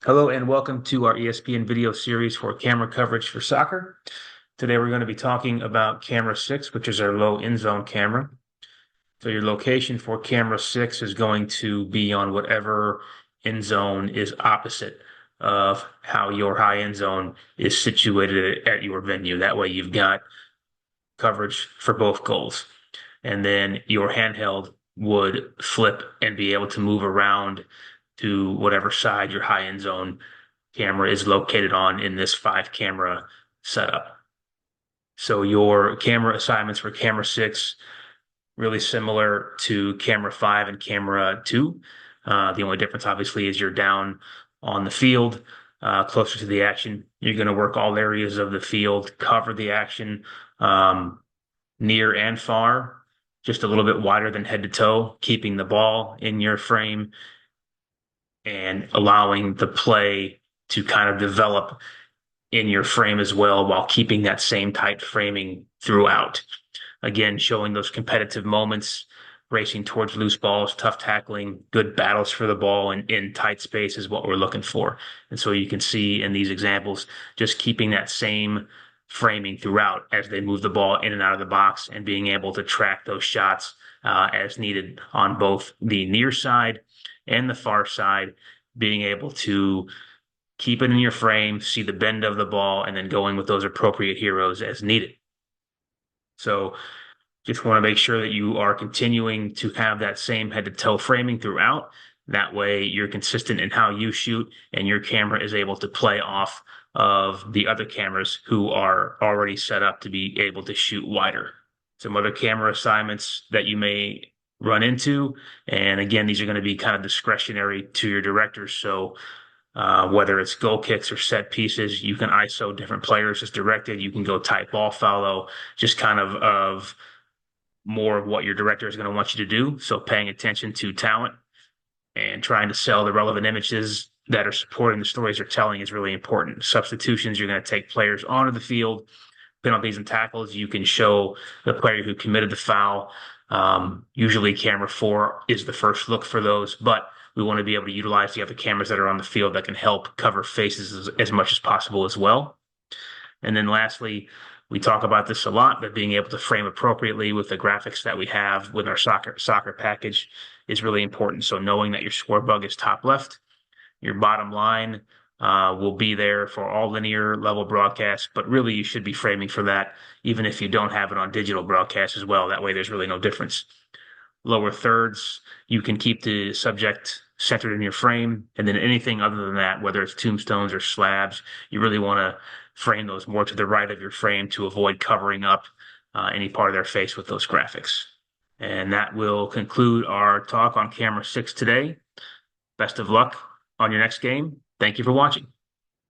Hello and welcome to our ESPN video series for camera coverage for soccer. Today we're going to be talking about camera 6, which is our low end zone camera. So your location for camera 6 is going to be on whatever end zone is opposite of how your high end zone is situated at your venue. That way you've got coverage for both goals. And then your handheld would flip and be able to move around to whatever side your high end zone camera is located on in this 5 camera setup. So your camera assignments for camera 6, really similar to camera 5 and camera 2. The only difference, obviously, is you're down on the field, closer to the action. You're going to work all areas of the field, cover the action, near and far, just a little bit wider than head to toe, keeping the ball in your frame and allowing the play to kind of develop in your frame as well while keeping that same tight framing throughout. Again, showing those competitive moments, racing towards loose balls, tough tackling, good battles for the ball in tight space is what we're looking for. And so you can see in these examples, just keeping that same framing throughout as they move the ball in and out of the box and being able to track those shots as needed on both the near side and the far side, being able to keep it in your frame, see the bend of the ball, and then going with those appropriate heroes as needed. So just want to make sure that you are continuing to have that same head to toe framing throughout. That way you're consistent in how you shoot and your camera is able to play off of the other cameras who are already set up to be able to shoot wider. Some other camera assignments that you may run into. And again, these are going to be kind of discretionary to your directors. So whether it's goal kicks or set pieces, you can ISO different players as directed. You can go tight ball follow, just kind of more of what your director is going to want you to do. So paying attention to talent and trying to sell the relevant images that are supporting the stories they're telling is really important. Substitutions, you're going to take players onto the field. Penalties and tackles, you can show the player who committed the foul. Usually camera 4 is the first look for those, but we want to be able to utilize the other cameras that are on the field that can help cover faces as much as possible as well. And then lastly, we talk about this a lot, but being able to frame appropriately with the graphics that we have with our soccer package is really important. So knowing that your score bug is top left, your bottom line will be there for all linear level broadcasts, but really you should be framing for that, even if you don't have it on digital broadcast as well. That way there's really no difference. Lower thirds, you can keep the subject centered in your frame. And then anything other than that, whether it's tombstones or slabs, you really want to frame those more to the right of your frame to avoid covering up any part of their face with those graphics. And that will conclude our talk on camera 6 today. Best of luck on your next game. Thank you for watching.